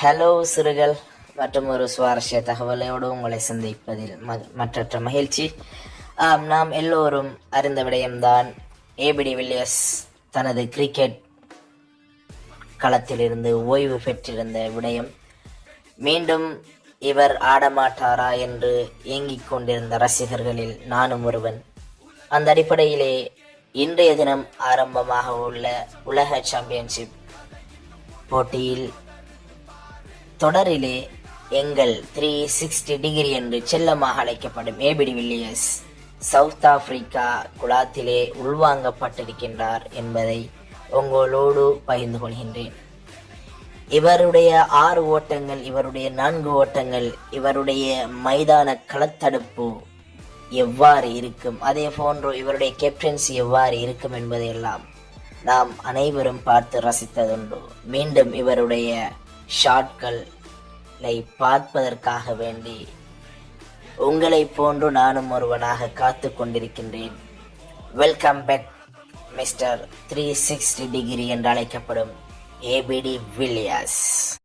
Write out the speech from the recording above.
Hello சிறுகள், மற்றும் ஒரு சுவாரஸ்ய தகவலோடு உங்களை சந்திப்பதில் மற்றற்ற மகிழ்ச்சி. நாம் எல்லோரும் அறிந்த விடயம்தான், ஏபிடி வில்லியர்ஸ் தனது கிரிக்கெட் களத்திலிருந்து ஓய்வு பெற்றிருந்த விடயம். மீண்டும் இவர் ஆடமாட்டாரா என்று ஏங்கிக் கொண்டிருந்த ரசிகர்களில் நானும் ஒருவன். அந்த அடிப்படையிலே இன்றைய தினம் ஆரம்பமாக உள்ள உலக சாம்பியன்ஷிப் போட்டியில் தொடரிலே எங்கள் 360 டிகிரி என்று செல்லமாக அழைக்கப்படும் ஏபிடி வில்லியர்ஸ் சவுத் ஆப்பிரிக்கா குழாத்திலே உள்வாங்கப்பட்டிருக்கின்றார் என்பதை உங்களோடு பகிர்ந்து கொள்கின்றேன். இவருடைய 6 ஓட்டங்கள், இவருடைய 4 ஓட்டங்கள், இவருடைய மைதான களத்தடுப்பு எவ்வாறு இருக்கும், அதே போன்று இவருடைய கேப்டன்சி எவ்வாறு இருக்கும் என்பதையெல்லாம் நாம் அனைவரும் பார்த்து ரசித்ததுண்டு. மீண்டும் இவருடைய ஷாட்களை பார்ப்பதற்காக வேண்டி உங்களை போன்று நானும் ஒருவனாக காத்து கொண்டிருக்கின்றேன். வெல்கம் பேக் மிஸ்டர் 360 டிகிரி என்று அழைக்கப்படும் ஏபிடி வில்லியர்ஸ்.